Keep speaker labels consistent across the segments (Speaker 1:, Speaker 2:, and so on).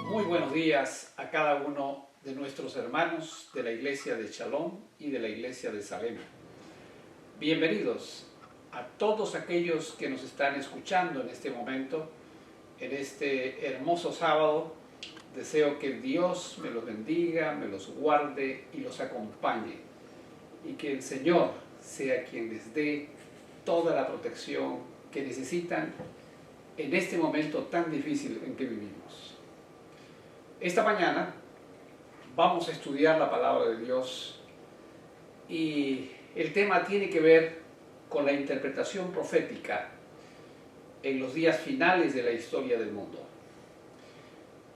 Speaker 1: Muy buenos días a cada uno de nuestros hermanos de la Iglesia de Shalom y de la Iglesia de Salem. Bienvenidos a todos aquellos que nos están escuchando en este momento, en este hermoso sábado. Deseo que Dios me los bendiga, me los guarde y los acompañe, y que el Señor sea quien les dé toda la protección que necesitan en este momento tan difícil en que vivimos. Esta mañana vamos a estudiar la palabra de Dios y el tema tiene que ver con la interpretación profética en los días finales de la historia del mundo.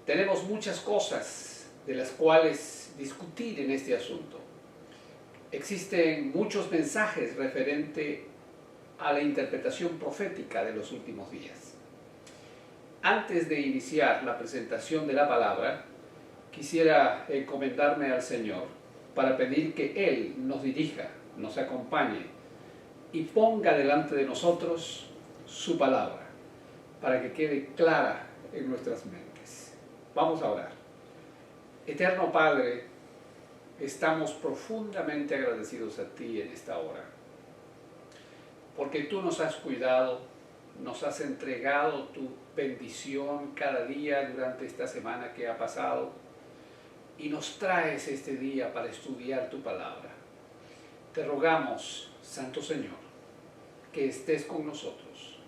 Speaker 1: Tenemos muchas cosas de las cuales discutir en este asunto. Existen muchos mensajes referentes a la interpretación profética de los últimos días. Antes de iniciar la presentación de la palabra, quisiera encomendarme al Señor para pedir que Él nos dirija, nos acompañe y ponga delante de nosotros su palabra para que quede clara en nuestras mentes. Vamos a orar. Eterno Padre, estamos profundamente agradecidos a ti en esta hora, porque tú nos has cuidado, nos has entregado tu bendición cada día durante esta semana que ha pasado y nos traes este día para estudiar tu palabra. Te rogamos, Santo Señor, que estés con nosotros,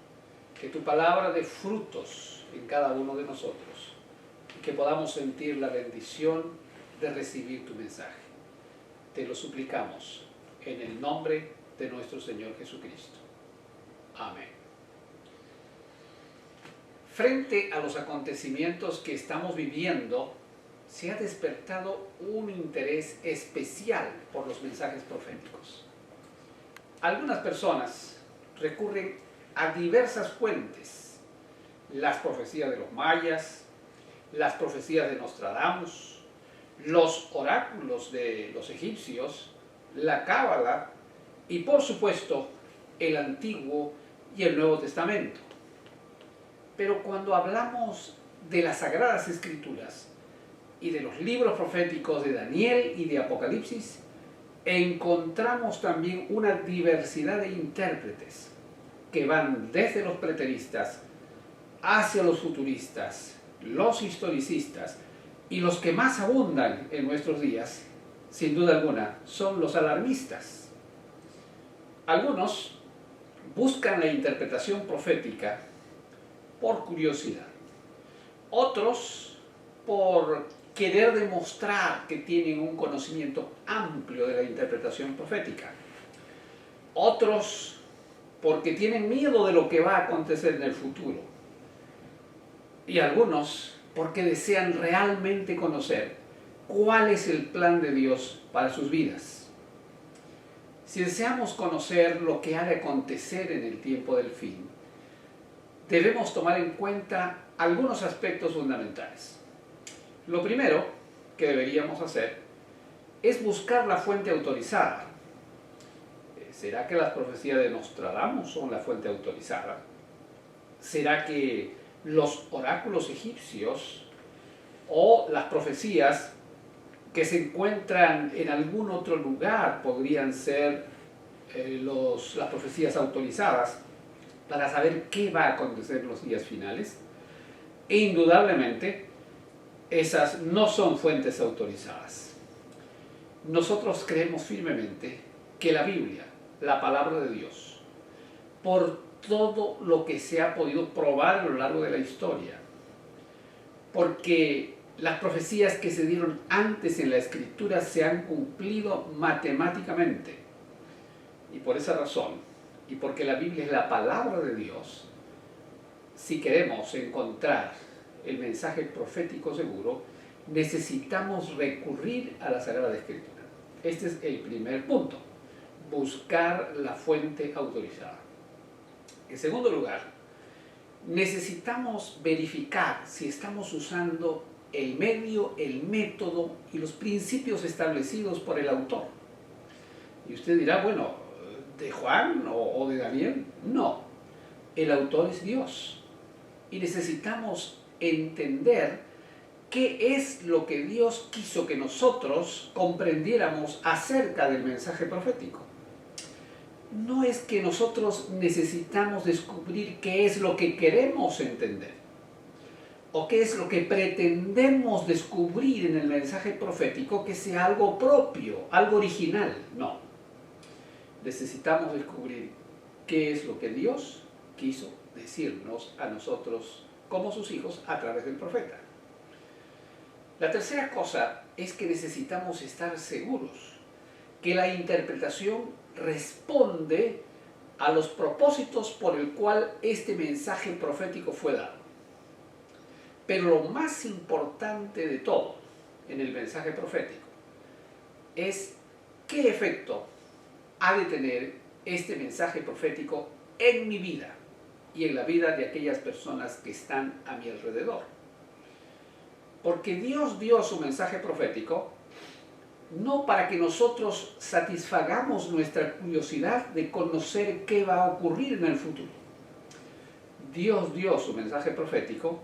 Speaker 1: que tu palabra dé frutos en cada uno de nosotros y que podamos sentir la bendición de recibir tu mensaje. Te lo suplicamos en el nombre de nuestro Señor Jesucristo. Amén. Frente a los acontecimientos que estamos viviendo, se ha despertado un interés especial por los mensajes proféticos. Algunas personas recurren a diversas fuentes: las profecías de los mayas, las profecías de Nostradamus, los oráculos de los egipcios, la cábala y, por supuesto, el Antiguo y el Nuevo Testamento. Pero cuando hablamos de las Sagradas Escrituras y de los libros proféticos de Daniel y de Apocalipsis, encontramos también una diversidad de intérpretes que van desde los preteristas hacia los futuristas, los historicistas, y los que más abundan en nuestros días, sin duda alguna, son los alarmistas. Algunos buscan la interpretación profética por curiosidad, otros por querer demostrar que tienen un conocimiento amplio de la interpretación profética, otros porque tienen miedo de lo que va a acontecer en el futuro, y algunos porque desean realmente conocer cuál es el plan de Dios para sus vidas. Si deseamos conocer lo que ha de acontecer en el tiempo del fin, debemos tomar en cuenta algunos aspectos fundamentales. Lo primero que deberíamos hacer es buscar la fuente autorizada. ¿Será que las profecías de Nostradamus son la fuente autorizada? ¿Será que los oráculos egipcios o las profecías que se encuentran en algún otro lugar podrían ser las profecías autorizadas para saber qué va a acontecer en los días finales? E indudablemente, esas no son fuentes autorizadas. Nosotros creemos firmemente que la Biblia, la palabra de Dios, por todo lo que se ha podido probar a lo largo de la historia, porque las profecías que se dieron antes en la Escritura se han cumplido matemáticamente, y por esa razón, y porque la Biblia es la palabra de Dios, si queremos encontrar el mensaje profético seguro, necesitamos recurrir a la Sagrada Escritura. Este es el primer punto: buscar la fuente autorizada. En segundo lugar, necesitamos verificar si estamos usando el medio, el método y los principios establecidos por el autor. Y usted dirá, bueno, ¿de Juan o de Daniel? No. el autor es Dios. Y necesitamos entender qué es lo que Dios quiso que nosotros comprendiéramos acerca del mensaje profético. No es que nosotros necesitamos descubrir qué es lo que queremos entender o qué es lo que pretendemos descubrir en el mensaje profético que sea algo propio, algo original. No. Necesitamos descubrir qué es lo que Dios quiso decirnos a nosotros como sus hijos a través del profeta. La tercera cosa es que necesitamos estar seguros que la interpretación responde a los propósitos por el cual este mensaje profético fue dado. Pero lo más importante de todo en el mensaje profético es qué efecto ha de tener este mensaje profético en mi vida y en la vida de aquellas personas que están a mi alrededor. Porque Dios dio su mensaje profético no para que nosotros satisfagamos nuestra curiosidad de conocer qué va a ocurrir en el futuro. Dios dio su mensaje profético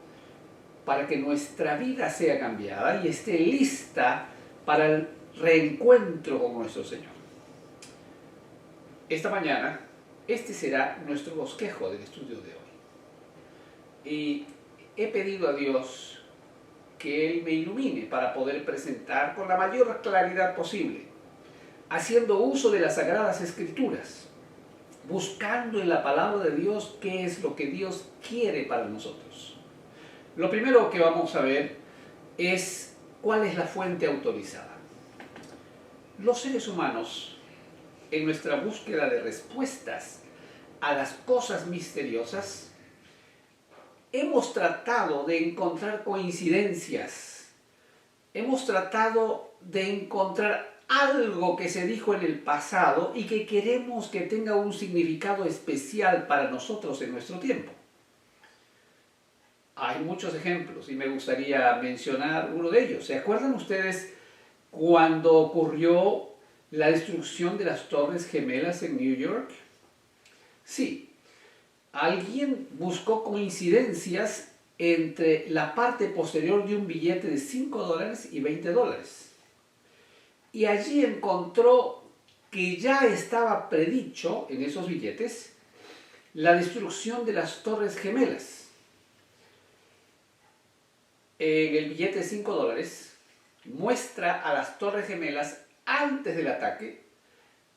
Speaker 1: para que nuestra vida sea cambiada y esté lista para el reencuentro con nuestro Señor. Esta mañana, este será nuestro bosquejo del estudio de hoy. Y he pedido a Dios que Él me ilumine para poder presentar con la mayor claridad posible, haciendo uso de las Sagradas Escrituras, buscando en la palabra de Dios qué es lo que Dios quiere para nosotros. Lo primero que vamos a ver es cuál es la fuente autorizada. Los seres humanos, en nuestra búsqueda de respuestas a las cosas misteriosas, hemos tratado de encontrar coincidencias, hemos tratado de encontrar algo que se dijo en el pasado y que queremos que tenga un significado especial para nosotros en nuestro tiempo. Hay muchos ejemplos y me gustaría mencionar uno de ellos. ¿Se acuerdan ustedes cuando ocurrió la destrucción de las Torres Gemelas en New York? Sí. Alguien buscó coincidencias entre la parte posterior de un billete de $5 y $20. Y allí encontró que ya estaba predicho en esos billetes la destrucción de las Torres Gemelas. En el billete de $5 muestra a las Torres Gemelas antes del ataque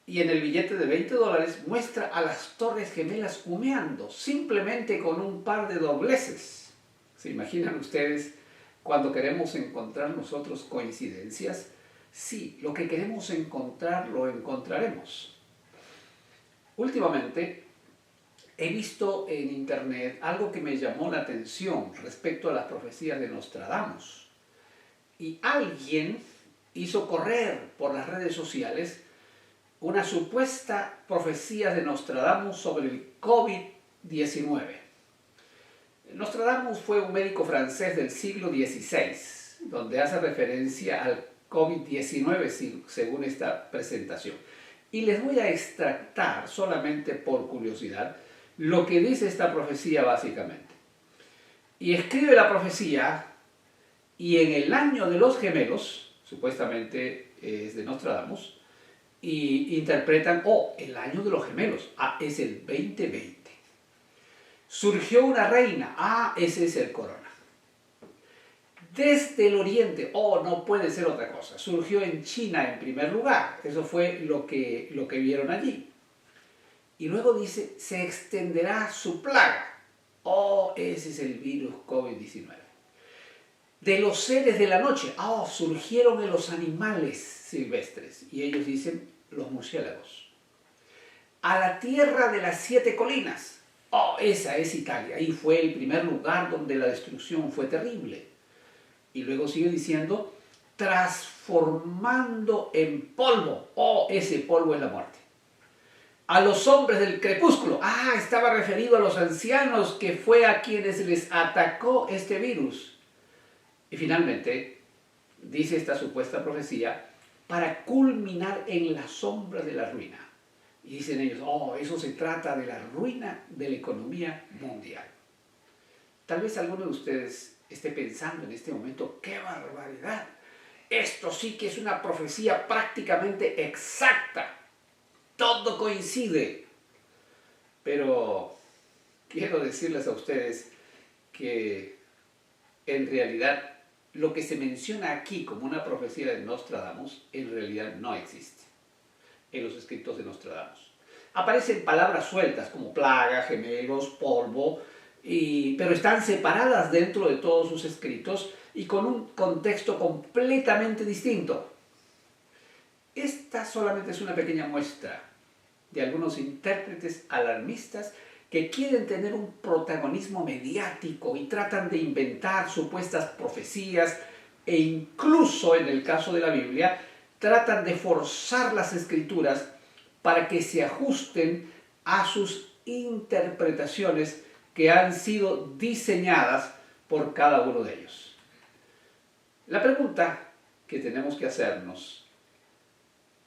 Speaker 1: y en el billete de $20 muestra a las Torres Gemelas humeando, simplemente con un par de dobleces. ¿Se imaginan ustedes cuando queremos encontrar nosotros coincidencias? Sí, lo que queremos encontrar lo encontraremos. Últimamente he visto en internet algo que me llamó la atención respecto a las profecías de Nostradamus. Y alguien hizo correr por las redes sociales una supuesta profecía de Nostradamus sobre el COVID-19. Nostradamus fue un médico francés del siglo XVI, donde hace referencia al COVID-19 según esta presentación. Y les voy a extractar, solamente por curiosidad, lo que dice esta profecía básicamente. Y escribe la profecía, y en el año de los gemelos, supuestamente es de Nostradamus, y interpretan, el año de los gemelos, es el 2020. Surgió una reina, ese es el corona. Desde el oriente, no puede ser otra cosa, surgió en China en primer lugar, eso fue lo que vieron allí. Y luego dice, se extenderá su plaga. Ese es el virus COVID-19. De los seres de la noche, surgieron en los animales silvestres. Y ellos dicen, los murciélagos. A la tierra de las 7 colinas. Esa es Italia. Ahí fue el primer lugar donde la destrucción fue terrible. Y luego sigue diciendo, transformando en polvo. Ese polvo es la muerte. A los hombres del crepúsculo. Estaba referido a los ancianos, que fue a quienes les atacó este virus. Y finalmente, dice esta supuesta profecía, para culminar en la sombra de la ruina. Y dicen ellos, oh, eso se trata de la ruina de la economía mundial. Tal vez alguno de ustedes esté pensando en este momento, ¡qué barbaridad! Esto sí que es una profecía prácticamente exacta. Todo coincide. Pero quiero decirles a ustedes que en realidad lo que se menciona aquí como una profecía de Nostradamus en realidad no existe en los escritos de Nostradamus. Aparecen palabras sueltas como plaga, gemelos, polvo, pero están separadas dentro de todos sus escritos y con un contexto completamente distinto. Esta solamente es una pequeña muestra de algunos intérpretes alarmistas que quieren tener un protagonismo mediático y tratan de inventar supuestas profecías e incluso en el caso de la Biblia tratan de forzar las escrituras para que se ajusten a sus interpretaciones que han sido diseñadas por cada uno de ellos. La pregunta que tenemos que hacernos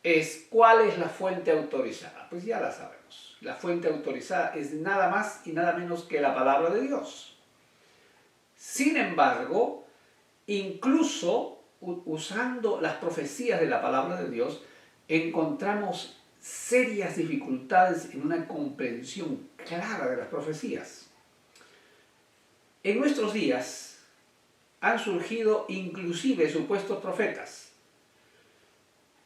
Speaker 1: es ¿cuál es la fuente autorizada? Pues ya la sabemos. La fuente autorizada es nada más y nada menos que la palabra de Dios. Sin embargo, incluso usando las profecías de la palabra de Dios, encontramos serias dificultades en una comprensión clara de las profecías. En nuestros días han surgido inclusive supuestos profetas.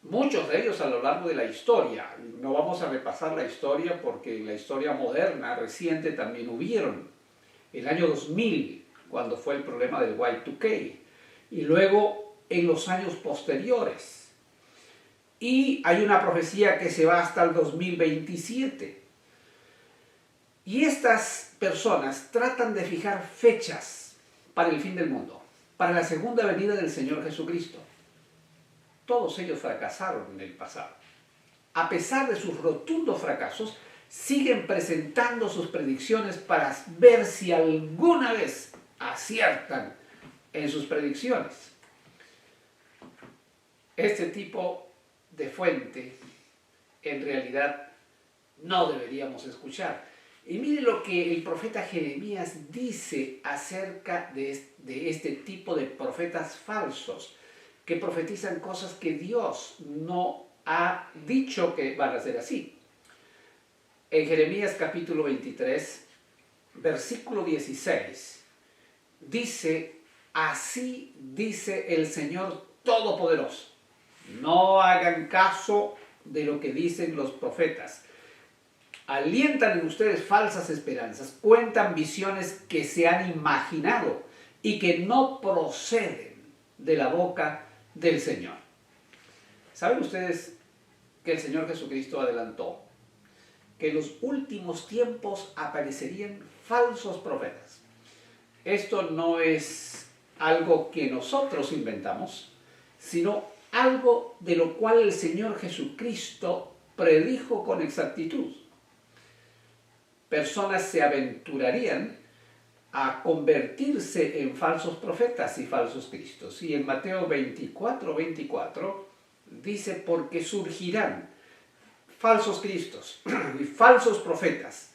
Speaker 1: Muchos de ellos a lo largo de la historia. No vamos a repasar la historia porque en la historia moderna, reciente, también hubieron. El año 2000, cuando fue el problema del Y2K. Y luego en los años posteriores. Y hay una profecía que se va hasta el 2027. Y estas personas tratan de fijar fechas para el fin del mundo, para la segunda venida del Señor Jesucristo. Todos ellos fracasaron en el pasado. A pesar de sus rotundos fracasos, siguen presentando sus predicciones para ver si alguna vez aciertan en sus predicciones. Este tipo de fuente en realidad no deberíamos escuchar. Y mire lo que el profeta Jeremías dice acerca de este tipo de profetas falsos que profetizan cosas que Dios no ha dicho que van a ser así. En Jeremías capítulo 23, versículo 16, dice, así dice el Señor Todopoderoso. No hagan caso de lo que dicen los profetas. Alientan en ustedes falsas esperanzas, cuentan visiones que se han imaginado y que no proceden de la boca del Señor. ¿Saben ustedes que el Señor Jesucristo adelantó que en los últimos tiempos aparecerían falsos profetas? Esto no es algo que nosotros inventamos, sino algo de lo cual el Señor Jesucristo predijo con exactitud. Personas se aventurarían a convertirse en falsos profetas y falsos cristos. Y en Mateo 24 dice, porque surgirán falsos cristos y falsos profetas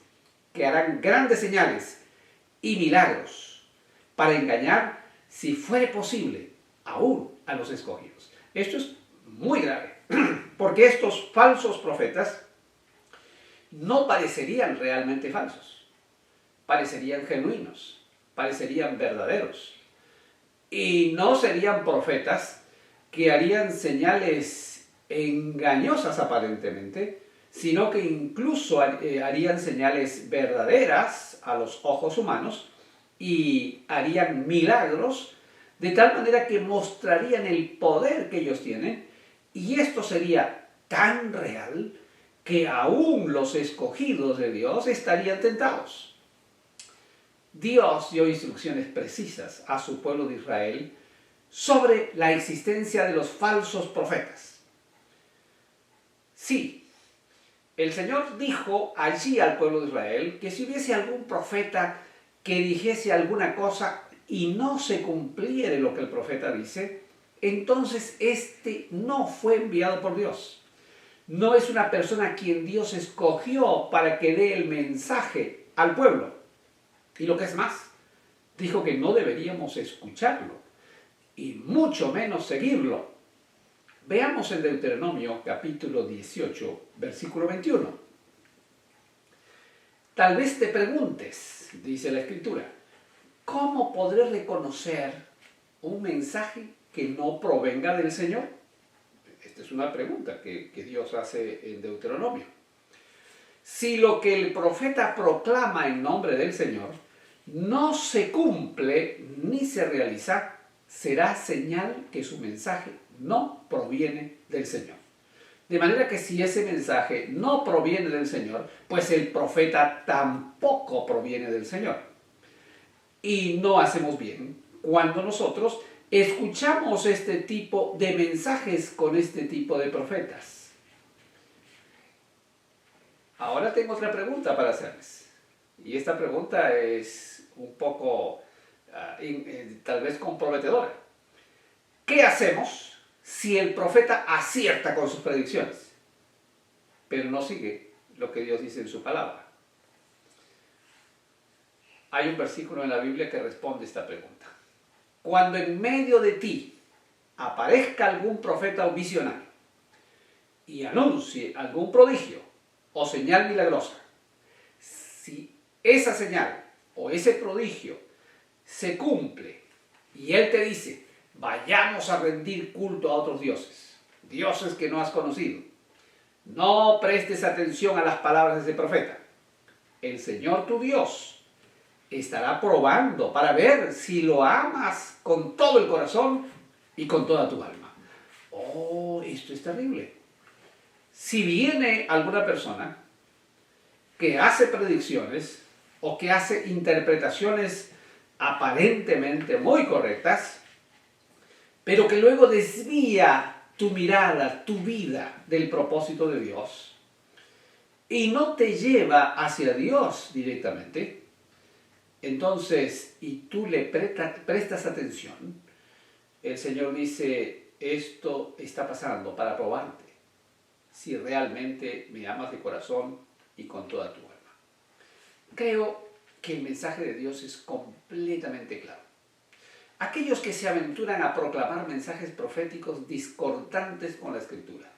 Speaker 1: que harán grandes señales y milagros para engañar, si fuere posible, aún a los escogidos. Esto es muy grave, porque estos falsos profetas no parecerían realmente falsos, parecerían genuinos, parecerían verdaderos, y no serían profetas que harían señales engañosas aparentemente, sino que incluso harían señales verdaderas a los ojos humanos y harían milagros de tal manera que mostrarían el poder que ellos tienen, y esto sería tan real que aún los escogidos de Dios estarían tentados. Dios dio instrucciones precisas a su pueblo de Israel sobre la existencia de los falsos profetas. Sí, el Señor dijo allí al pueblo de Israel que si hubiese algún profeta que dijese alguna cosa y no se cumpliere lo que el profeta dice, entonces este no fue enviado por Dios. No es una persona a quien Dios escogió para que dé el mensaje al pueblo. Y lo que es más, dijo que no deberíamos escucharlo y mucho menos seguirlo. Veamos en Deuteronomio capítulo 18, versículo 21. Tal vez te preguntes, dice la Escritura, ¿cómo podré reconocer un mensaje que no provenga del Señor? Esta es una pregunta que Dios hace en Deuteronomio. Si lo que el profeta proclama en nombre del Señor no se cumple ni se realiza, será señal que su mensaje no proviene del Señor. De manera que si ese mensaje no proviene del Señor, pues el profeta tampoco proviene del Señor. Y no hacemos bien cuando nosotros escuchamos este tipo de mensajes con este tipo de profetas. Ahora tengo otra pregunta para hacerles. Y esta pregunta es un poco, tal vez comprometedora. ¿Qué hacemos si el profeta acierta con sus predicciones, pero no sigue lo que Dios dice en su palabra? Hay un versículo en la Biblia que responde esta pregunta. Cuando en medio de ti aparezca algún profeta o visionario y anuncie algún prodigio o señal milagrosa, si esa señal o ese prodigio se cumple y él te dice, vayamos a rendir culto a otros dioses, dioses que no has conocido, no prestes atención a las palabras de ese profeta. El Señor tu Dios estará probando para ver si lo amas con todo el corazón y con toda tu alma. Oh, esto es terrible. Si viene alguna persona que hace predicciones o que hace interpretaciones aparentemente muy correctas, pero que luego desvía tu mirada, tu vida del propósito de Dios y no te lleva hacia Dios directamente, entonces, y tú le prestas atención, el Señor dice, esto está pasando para probarte si realmente me amas de corazón y con toda tu alma. Creo que el mensaje de Dios es completamente claro. Aquellos que se aventuran a proclamar mensajes proféticos discordantes con la Escritura.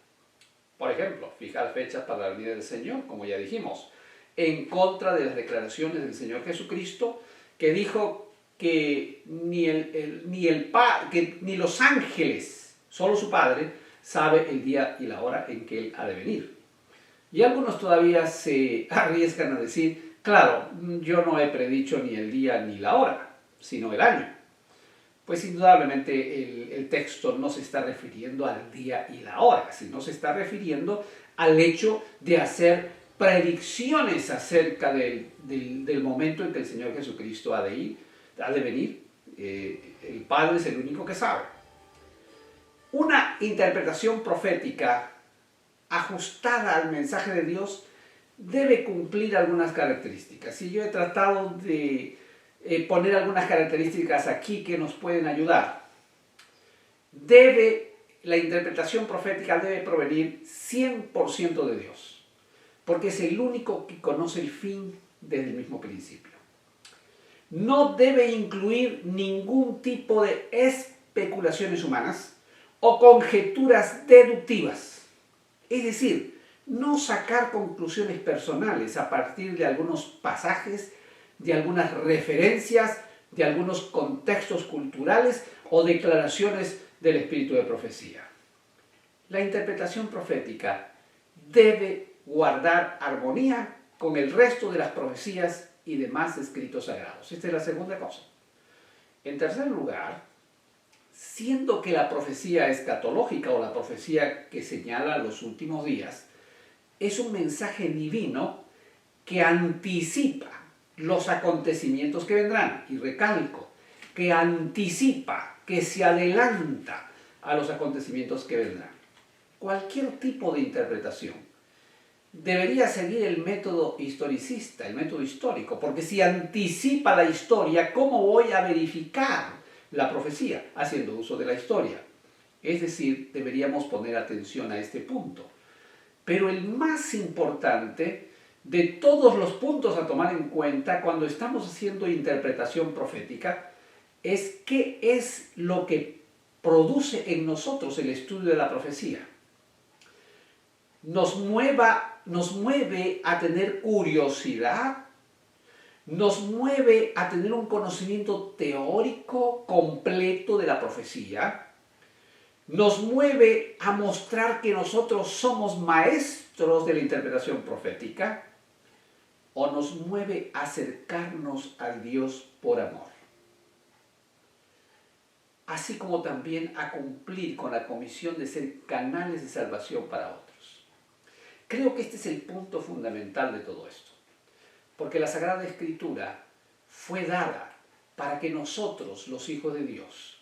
Speaker 1: Por ejemplo, fijar fechas para la venida del Señor, como ya dijimos, en contra de las declaraciones del Señor Jesucristo, que dijo que ni los ángeles, solo su Padre, sabe el día y la hora en que Él ha de venir. Y algunos todavía se arriesgan a decir, claro, yo no he predicho ni el día ni la hora, sino el año. Pues indudablemente el texto no se está refiriendo al día y la hora, sino se está refiriendo al hecho de hacer predicciones acerca del momento en que el Señor Jesucristo ha de venir. El Padre es el único que sabe. Una interpretación profética ajustada al mensaje de Dios debe cumplir algunas características. Y yo he tratado de poner algunas características aquí que nos pueden ayudar. La interpretación profética debe provenir 100% de Dios, porque es el único que conoce el fin desde el mismo principio. No debe incluir ningún tipo de especulaciones humanas o conjeturas deductivas. Es decir, no sacar conclusiones personales a partir de algunos pasajes, de algunas referencias, de algunos contextos culturales o declaraciones del espíritu de profecía. La interpretación profética debe guardar armonía con el resto de las profecías y demás escritos sagrados. Esta es la segunda cosa. En tercer lugar, siendo que la profecía escatológica o la profecía que señala los últimos días es un mensaje divino que anticipa los acontecimientos que vendrán, y recalco, que anticipa, que se adelanta a los acontecimientos que vendrán. Cualquier tipo de interpretación debería seguir el método historicista, el método histórico, porque si anticipa la historia, ¿cómo voy a verificar la profecía? Haciendo uso de la historia. Es decir, deberíamos poner atención a este punto. Pero el más importante de todos los puntos a tomar en cuenta cuando estamos haciendo interpretación profética es qué es lo que produce en nosotros el estudio de la profecía. Nos mueve a tener curiosidad, nos mueve a tener un conocimiento teórico completo de la profecía, nos mueve a mostrar que nosotros somos maestros de la interpretación profética, o nos mueve a acercarnos a Dios por amor. Así como también a cumplir con la comisión de ser canales de salvación para otros. Creo que este es el punto fundamental de todo esto, porque la Sagrada Escritura fue dada para que nosotros, los hijos de Dios,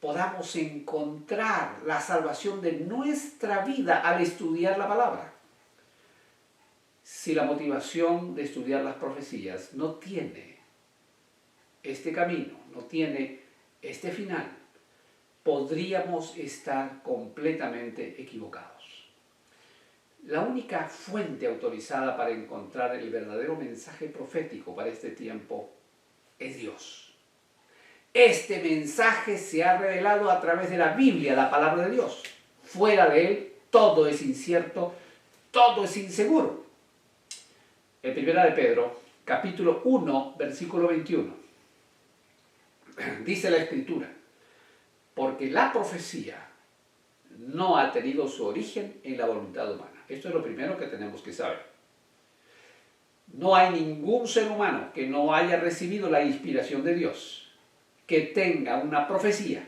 Speaker 1: podamos encontrar la salvación de nuestra vida al estudiar la palabra. Si la motivación de estudiar las profecías no tiene este camino, no tiene este final, podríamos estar completamente equivocados. La única fuente autorizada para encontrar el verdadero mensaje profético para este tiempo es Dios. Este mensaje se ha revelado a través de la Biblia, la palabra de Dios. Fuera de él, todo es incierto, todo es inseguro. En 1 de Pedro, capítulo 1, versículo 21, dice la Escritura: porque la profecía no ha tenido su origen en la voluntad humana. Esto es lo primero que tenemos que saber. No hay ningún ser humano que no haya recibido la inspiración de Dios, que tenga una profecía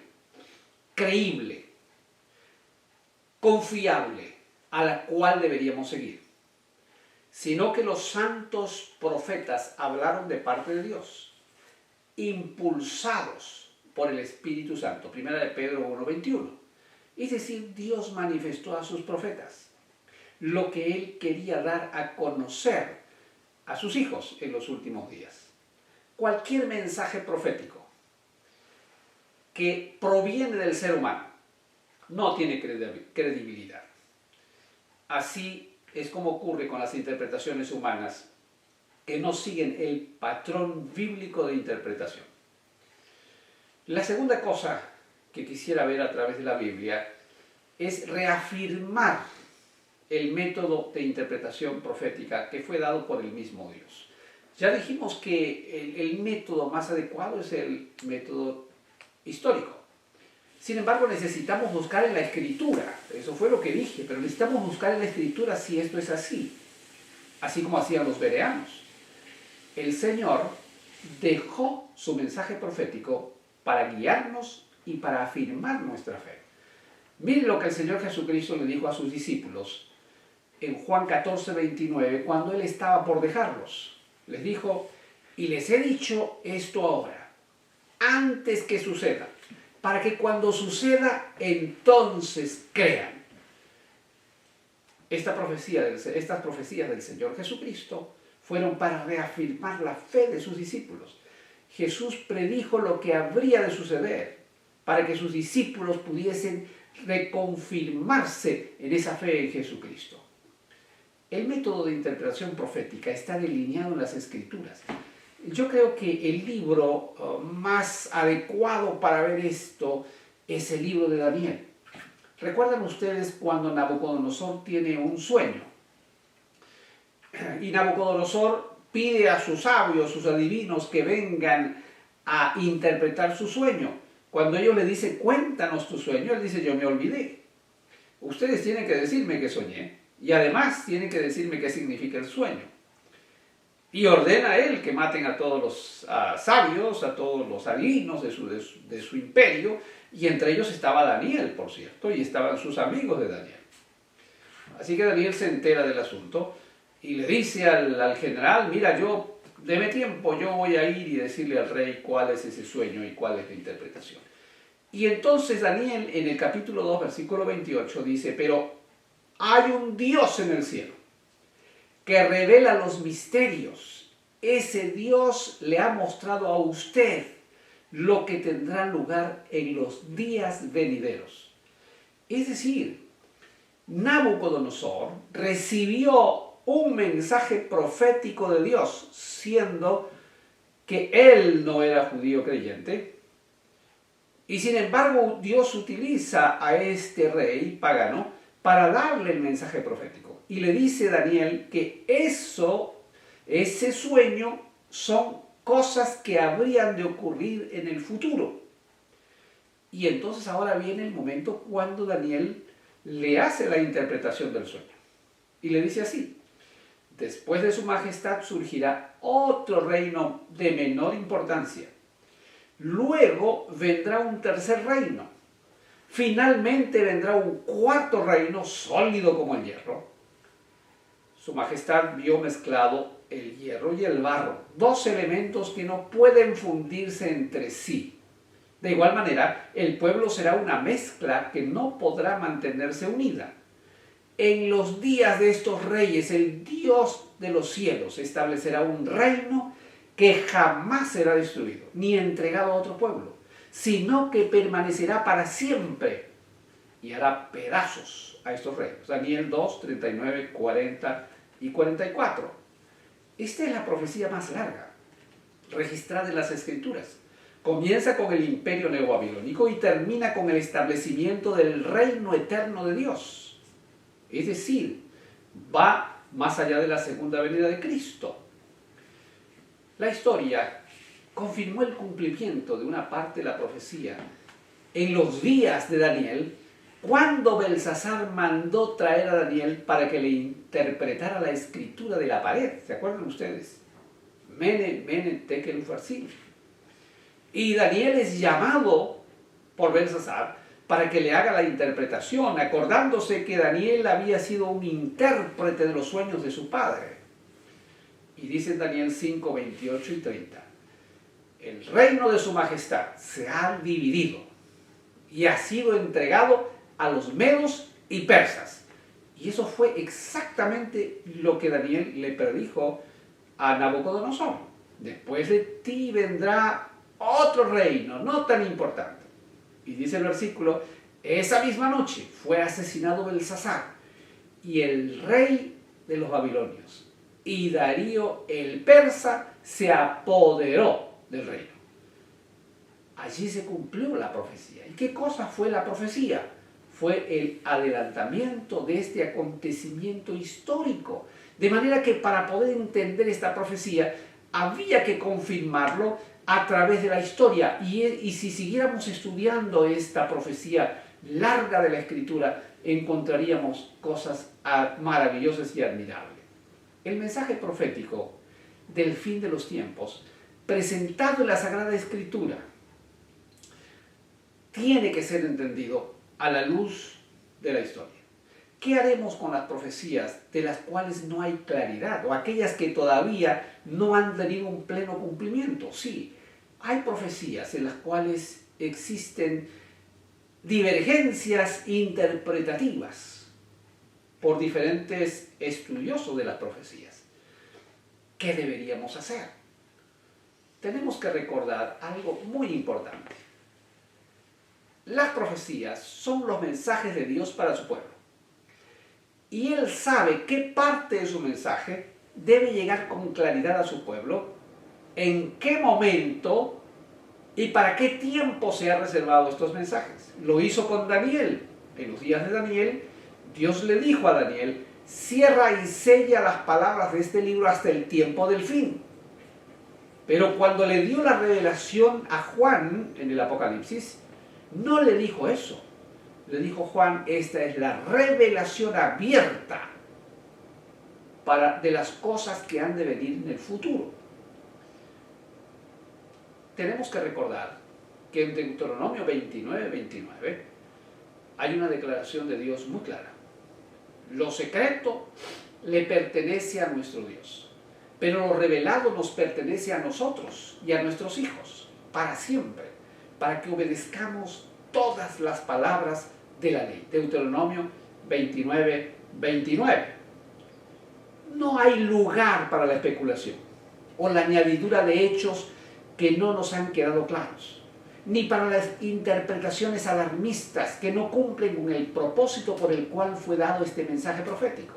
Speaker 1: creíble, confiable, a la cual deberíamos seguir, sino que los santos profetas hablaron de parte de Dios, impulsados por el Espíritu Santo. 1 de Pedro 1:21. Es decir, Dios manifestó a sus profetas lo que Él quería dar a conocer a sus hijos en los últimos días. Cualquier mensaje profético que proviene del ser humano no tiene credibilidad. Así es como ocurre con las interpretaciones humanas que no siguen el patrón bíblico de interpretación. La segunda cosa que quisiera ver a través de la Biblia es reafirmar el método de interpretación profética que fue dado por el mismo Dios. Ya dijimos que el método más adecuado es el método histórico. Sin embargo, necesitamos buscar en la Escritura, eso fue lo que dije, pero necesitamos buscar en la Escritura si esto es así como hacían los bereanos. El Señor dejó su mensaje profético para guiarnos y para afirmar nuestra fe. Miren lo que el Señor Jesucristo le dijo a sus discípulos en Juan 14:29, cuando Él estaba por dejarlos. Les dijo: y les he dicho esto ahora, antes que suceda, para que cuando suceda, entonces crean. Estas profecías del Señor Jesucristo fueron para reafirmar la fe de sus discípulos. Jesús predijo lo que habría de suceder para que sus discípulos pudiesen reconfirmarse en esa fe en Jesucristo. El método de interpretación profética está delineado en las Escrituras. Yo creo que el libro más adecuado para ver esto es el libro de Daniel. ¿Recuerdan ustedes cuando Nabucodonosor tiene un sueño? Y Nabucodonosor pide a sus sabios, sus adivinos, que vengan a interpretar su sueño. Cuando ellos le dicen: cuéntanos tu sueño, él dice: yo me olvidé. Ustedes tienen que decirme que soñé, y además tienen que decirme qué significa el sueño. Y ordena él que maten a todos los sabios, a todos los adivinos de su imperio, y entre ellos estaba Daniel, por cierto, y estaban sus amigos de Daniel. Así que Daniel se entera del asunto y le dice al general: mira, deme tiempo, yo voy a ir y decirle al rey cuál es ese sueño y cuál es la interpretación. Y entonces Daniel, en el capítulo 2, versículo 28, dice: pero hay un Dios en el cielo que revela los misterios. Ese Dios le ha mostrado a usted lo que tendrá lugar en los días venideros. Es decir, Nabucodonosor recibió un mensaje profético de Dios, siendo que él no era judío creyente, y sin embargo Dios utiliza a este rey pagano para darle el mensaje profético. Y le dice a Daniel que ese sueño son cosas que habrían de ocurrir en el futuro. Y entonces ahora viene el momento cuando Daniel le hace la interpretación del sueño. Y le dice así: después de su majestad surgirá otro reino de menor importancia. Luego vendrá un tercer reino. Finalmente vendrá un cuarto reino sólido como el hierro. Su majestad vio mezclado el hierro y el barro, dos elementos que no pueden fundirse entre sí. De igual manera, el pueblo será una mezcla que no podrá mantenerse unida. En los días de estos reyes, el Dios de los cielos establecerá un reino que jamás será destruido, ni entregado a otro pueblo, sino que permanecerá para siempre y hará pedazos a estos reinos. Daniel 2, 39, 40 y 44. Esta es la profecía más larga registrada en las Escrituras. Comienza con el imperio neobabilónico y termina con el establecimiento del reino eterno de Dios. Es decir, va más allá de la segunda venida de Cristo. La historia confirmó el cumplimiento de una parte de la profecía en los días de Daniel, cuando Belsasar mandó traer a Daniel para que le interpretara la escritura de la pared. ¿Se acuerdan ustedes? Mene, mene, tekel, ufarsin. Y Daniel es llamado por Belsasar para que le haga la interpretación, acordándose que Daniel había sido un intérprete de los sueños de su padre. Y dice en Daniel 5, 28 y 30, el reino de su majestad se ha dividido y ha sido entregado a los medos y persas. Y eso fue exactamente lo que Daniel le predijo a Nabucodonosor. Después de ti vendrá otro reino, no tan importante. Y dice el versículo: esa misma noche fue asesinado Belsasar, y el rey de los babilonios, y Darío el persa se apoderó del reino. Allí se cumplió la profecía. ¿Y qué cosa fue la profecía? Fue el adelantamiento de este acontecimiento histórico. De manera que para poder entender esta profecía había que confirmarlo a través de la historia. Y si siguiéramos estudiando esta profecía larga de la Escritura, encontraríamos cosas maravillosas y admirables. El mensaje profético del fin de los tiempos, presentado en la Sagrada Escritura, tiene que ser entendido a la luz de la historia. ¿Qué haremos con las profecías de las cuales no hay claridad, o aquellas que todavía no han tenido un pleno cumplimiento? Sí, hay profecías en las cuales existen divergencias interpretativas por diferentes estudiosos de las profecías. ¿Qué deberíamos hacer? Tenemos que recordar algo muy importante. Las profecías son los mensajes de Dios para su pueblo. Y Él sabe qué parte de su mensaje debe llegar con claridad a su pueblo, en qué momento y para qué tiempo se han reservado estos mensajes. Lo hizo con Daniel. En los días de Daniel, Dios le dijo a Daniel: cierra y sella las palabras de este libro hasta el tiempo del fin. Pero cuando le dio la revelación a Juan en el Apocalipsis, no le dijo eso. Le dijo: Juan, esta es la revelación abierta de las cosas que han de venir en el futuro. Tenemos que recordar que en Deuteronomio 29, 29 hay una declaración de Dios muy clara. Lo secreto le pertenece a nuestro Dios, pero lo revelado nos pertenece a nosotros y a nuestros hijos para siempre, para que obedezcamos todas las palabras de la ley. Deuteronomio 29, 29. No hay lugar para la especulación o la añadidura de hechos que no nos han quedado claros. ni para las interpretaciones alarmistas que no cumplen con el propósito por el cual fue dado este mensaje profético.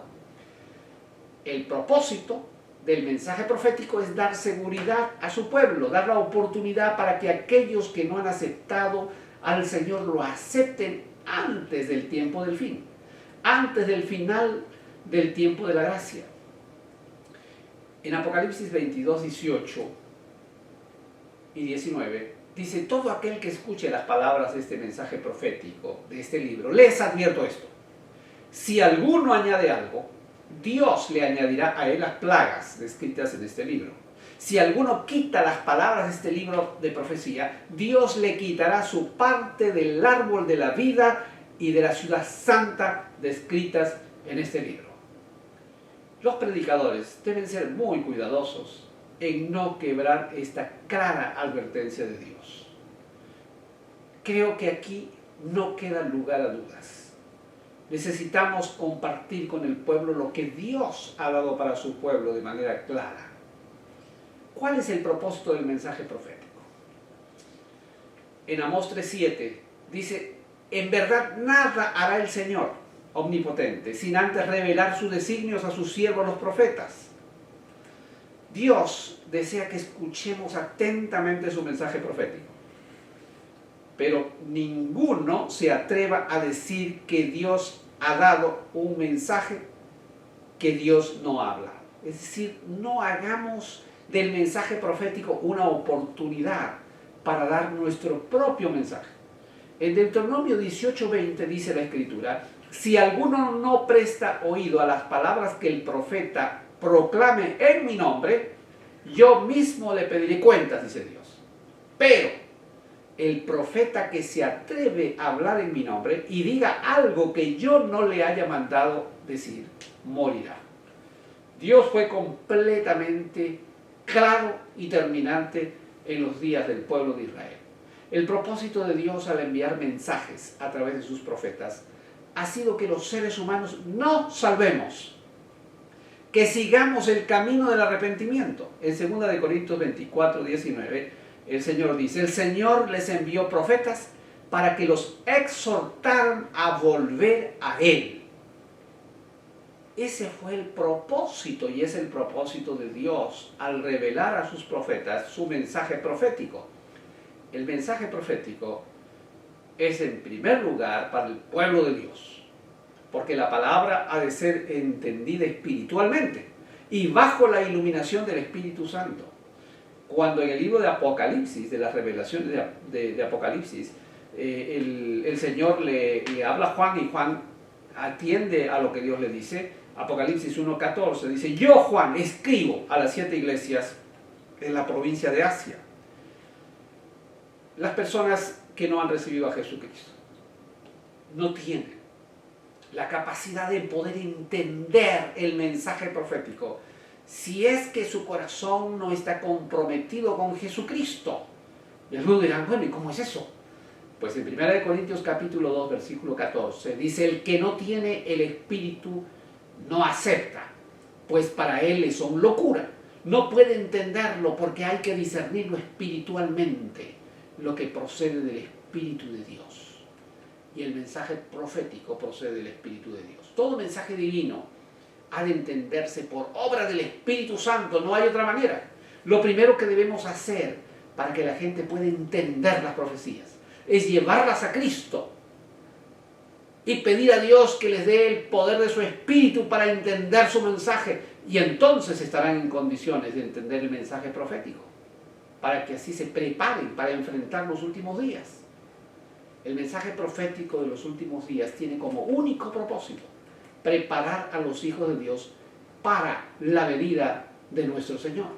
Speaker 1: El propósito del mensaje profético es dar seguridad a su pueblo, dar la oportunidad para que aquellos que no han aceptado al Señor lo acepten antes del tiempo del fin, antes del final del tiempo de la gracia. En Apocalipsis 22, 18 y 19 dice: todo aquel que escuche las palabras de este mensaje profético, de este libro, les advierto esto: si alguno añade algo, Dios le añadirá a él las plagas descritas en este libro. Si alguno quita las palabras de este libro de profecía, Dios le quitará su parte del árbol de la vida y de la ciudad santa descritas en este libro. Los predicadores deben ser muy cuidadosos en no quebrar esta clara advertencia de Dios. Creo que aquí no queda lugar a dudas. Necesitamos compartir con el pueblo lo que Dios ha dado para su pueblo de manera clara. ¿Cuál es el propósito del mensaje profético? En Amós 3:7 dice: en verdad nada hará el Señor omnipotente sin antes revelar sus designios a sus siervos los profetas. Dios desea que escuchemos atentamente su mensaje profético, pero ninguno se atreva a decir que Dios ha dado un mensaje que Dios no habla. Es decir, no hagamos del mensaje profético una oportunidad para dar nuestro propio mensaje. En Deuteronomio 18:20 dice la Escritura: si alguno no presta oído a las palabras que el profeta proclame en mi nombre, yo mismo le pediré cuentas, dice Dios. Pero el profeta que se atreve a hablar en mi nombre y diga algo que yo no le haya mandado decir, morirá. Dios fue completamente claro y terminante en los días del pueblo de Israel. El propósito de Dios al enviar mensajes a través de sus profetas ha sido que los seres humanos nos salvemos, que sigamos el camino del arrepentimiento. En 2 Corintios 24, 19, el Señor dice: el Señor les envió profetas para que los exhortaran a volver a Él. Ese fue el propósito y es el propósito de Dios al revelar a sus profetas su mensaje profético. El mensaje profético es en primer lugar para el pueblo de Dios, porque la palabra ha de ser entendida espiritualmente y bajo la iluminación del Espíritu Santo. Cuando en el libro de Apocalipsis, de las revelaciones de Apocalipsis, el Señor le habla a Juan y Juan atiende a lo que Dios le dice. Apocalipsis 1:14 dice: yo, Juan, escribo a las 7 iglesias en la provincia de Asia. Las personas que no han recibido a Jesucristo no tienen la capacidad de poder entender el mensaje profético si es que su corazón no está comprometido con Jesucristo. Y algunos dirán: bueno, ¿y cómo es eso? Pues en 1 Corintios capítulo 2, versículo 14, dice: el que no tiene el Espíritu no acepta, pues para él son locura. No puede entenderlo porque hay que discernirlo espiritualmente, lo que procede del Espíritu de Dios. Y el mensaje profético procede del Espíritu de Dios. Todo mensaje divino ha de entenderse por obra del Espíritu Santo, no hay otra manera. Lo primero que debemos hacer para que la gente pueda entender las profecías es llevarlas a Cristo y pedir a Dios que les dé el poder de su Espíritu para entender su mensaje, y entonces estarán en condiciones de entender el mensaje profético, para que así se preparen para enfrentar los últimos días. El mensaje profético de los últimos días tiene como único propósito preparar a los hijos de Dios para la venida de nuestro Señor.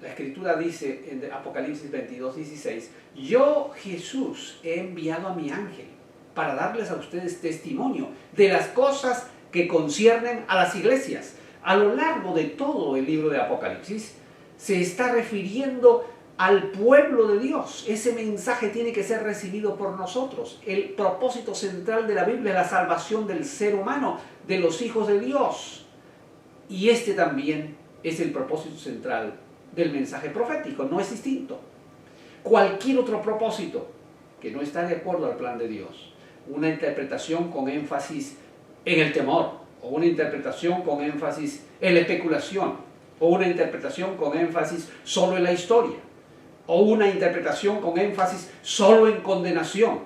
Speaker 1: La Escritura dice en Apocalipsis 22, 16: yo, Jesús, he enviado a mi ángel para darles a ustedes testimonio de las cosas que conciernen a las iglesias. A lo largo de todo el libro de Apocalipsis se está refiriendo al pueblo de Dios. Ese mensaje tiene que ser recibido por nosotros. El propósito central de la Biblia es la salvación del ser humano, de los hijos de Dios. Y este también es el propósito central del mensaje profético, no es distinto. cualquier otro propósito que no está de acuerdo al plan de Dios, una interpretación con énfasis en el temor, o una interpretación con énfasis en la especulación, o una interpretación con énfasis solo en la historia, o una interpretación con énfasis solo en condenación,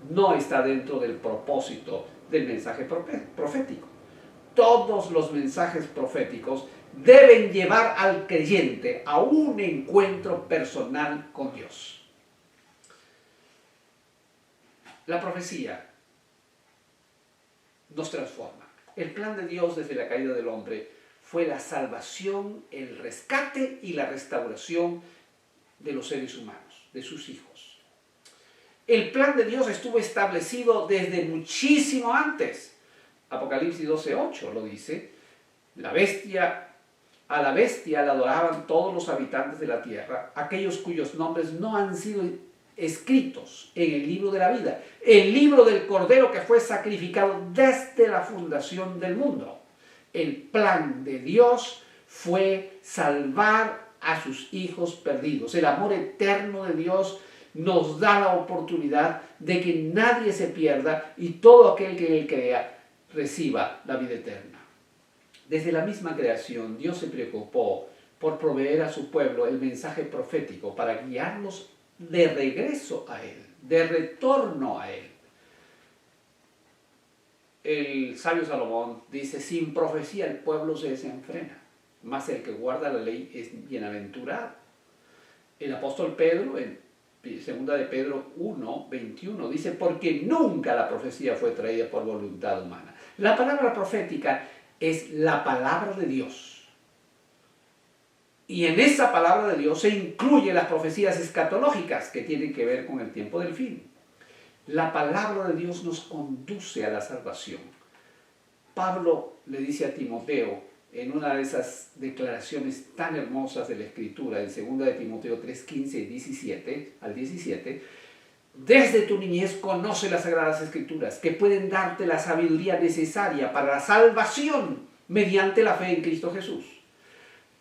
Speaker 1: no está dentro del propósito del mensaje profético. Todos los mensajes proféticos deben llevar al creyente a un encuentro personal con Dios. La profecía nos transforma. El plan de Dios desde la caída del hombre fue la salvación, el rescate y la restauración de los seres humanos, de sus hijos. El plan de Dios estuvo establecido desde muchísimo antes. Apocalipsis 12:8 lo dice. A la bestia la adoraban todos los habitantes de la tierra, aquellos cuyos nombres no han sido escritos en el libro de la vida, el libro del Cordero que fue sacrificado desde la fundación del mundo. El plan de Dios fue salvar a sus hijos perdidos. El amor eterno de Dios nos da la oportunidad de que nadie se pierda y todo aquel que en él crea reciba la vida eterna. Desde la misma creación, Dios se preocupó por proveer a su pueblo el mensaje profético para guiarlos de regreso a Él, de retorno a Él. El sabio Salomón dice, sin profecía el pueblo se desenfrena, mas el que guarda la ley es bienaventurado. El apóstol Pedro, en 2 de Pedro 1:21, dice, porque nunca la profecía fue traída por voluntad humana. La palabra profética es la palabra de Dios. Y en esa palabra de Dios se incluyen las profecías escatológicas que tienen que ver con el tiempo del fin. La palabra de Dios nos conduce a la salvación. Pablo le dice a Timoteo, en una de esas declaraciones tan hermosas de la Escritura, en 2 de Timoteo 3:15 y 17 al 17, desde tu niñez conoce las Sagradas Escrituras, que pueden darte la sabiduría necesaria para la salvación mediante la fe en Cristo Jesús.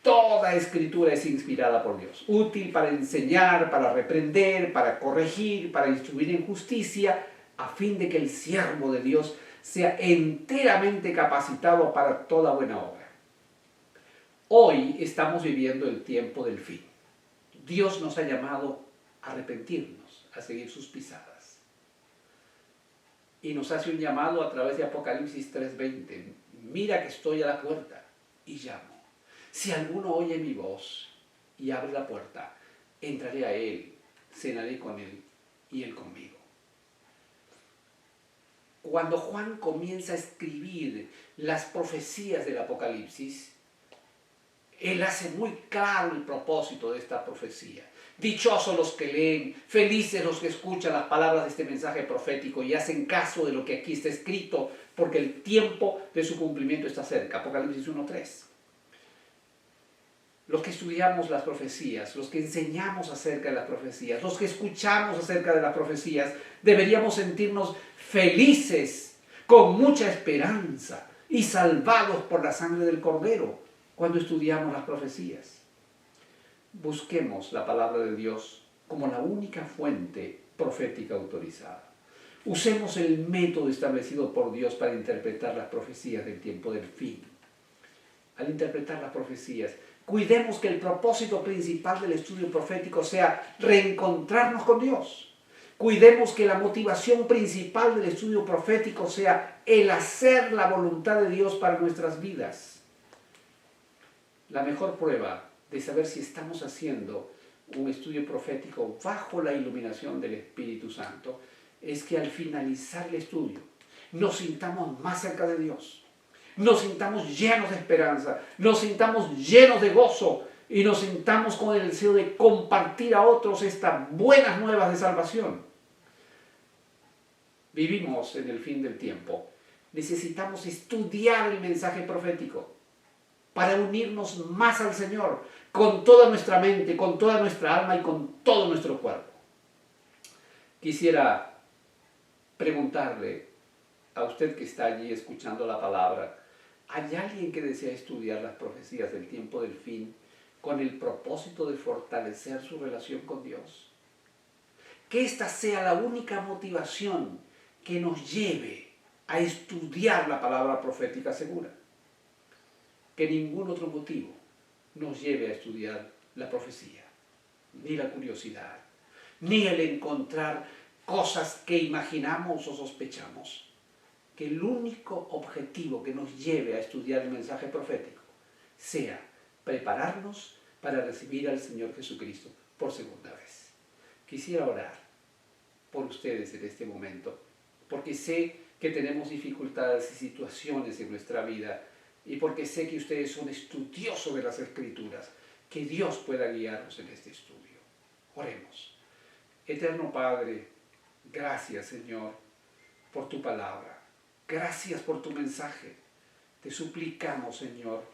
Speaker 1: Toda Escritura es inspirada por Dios, útil para enseñar, para reprender, para corregir, para instruir en justicia, a fin de que el siervo de Dios sea enteramente capacitado para toda buena obra. Hoy estamos viviendo el tiempo del fin. Dios nos ha llamado a arrepentirnos, a seguir sus pisadas. Y nos hace un llamado a través de Apocalipsis 3:20. Mira que estoy a la puerta y llamo. Si alguno oye mi voz y abre la puerta, entraré a él, cenaré con él y él conmigo. Cuando Juan comienza a escribir las profecías del Apocalipsis, él hace muy claro el propósito de esta profecía. Dichosos los que leen, felices los que escuchan las palabras de este mensaje profético y hacen caso de lo que aquí está escrito, porque el tiempo de su cumplimiento está cerca. Apocalipsis 1:3. Los que estudiamos las profecías, los que enseñamos acerca de las profecías, los que escuchamos acerca de las profecías, deberíamos sentirnos felices, con mucha esperanza y salvados por la sangre del Cordero cuando estudiamos las profecías. Busquemos la palabra de Dios como la única fuente profética autorizada. Usemos el método establecido por Dios para interpretar las profecías del tiempo del fin. Al interpretar las profecías, cuidemos que el propósito principal del estudio profético sea reencontrarnos con Dios. Cuidemos que la motivación principal del estudio profético sea el hacer la voluntad de Dios para nuestras vidas. La mejor prueba de saber si estamos haciendo un estudio profético bajo la iluminación del Espíritu Santo es que al finalizar el estudio nos sintamos más cerca de Dios. Nos sintamos llenos de esperanza, nos sintamos llenos de gozo y nos sintamos con el deseo de compartir a otros estas buenas nuevas de salvación. Vivimos en el fin del tiempo. Necesitamos estudiar el mensaje profético para unirnos más al Señor con toda nuestra mente, con toda nuestra alma y con todo nuestro cuerpo. Quisiera preguntarle a usted que está allí escuchando la palabra, ¿hay alguien que desea estudiar las profecías del tiempo del fin con el propósito de fortalecer su relación con Dios? Que esta sea la única motivación que nos lleve a estudiar la palabra profética segura. Que ningún otro motivo nos lleve a estudiar la profecía, ni la curiosidad, ni el encontrar cosas que imaginamos o sospechamos. Que el único objetivo que nos lleve a estudiar el mensaje profético sea prepararnos para recibir al Señor Jesucristo por segunda vez. Quisiera orar por ustedes en este momento, porque sé que tenemos dificultades y situaciones en nuestra vida, y porque sé que ustedes son estudiosos de las Escrituras, que Dios pueda guiarnos en este estudio. Oremos. Eterno Padre, gracias, Señor, por tu palabra. Gracias por tu mensaje. Te suplicamos, Señor,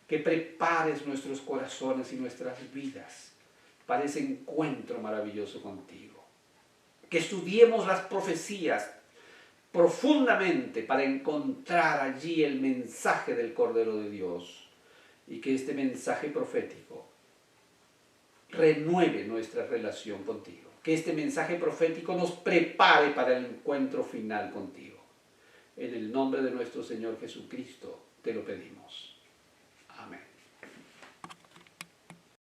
Speaker 1: que prepares nuestros corazones y nuestras vidas para ese encuentro maravilloso contigo. Que estudiemos las profecías profundamente para encontrar allí el mensaje del Cordero de Dios, y que este mensaje profético renueve nuestra relación contigo. Que este mensaje profético nos prepare para el encuentro final contigo. En el nombre de nuestro Señor Jesucristo te lo pedimos.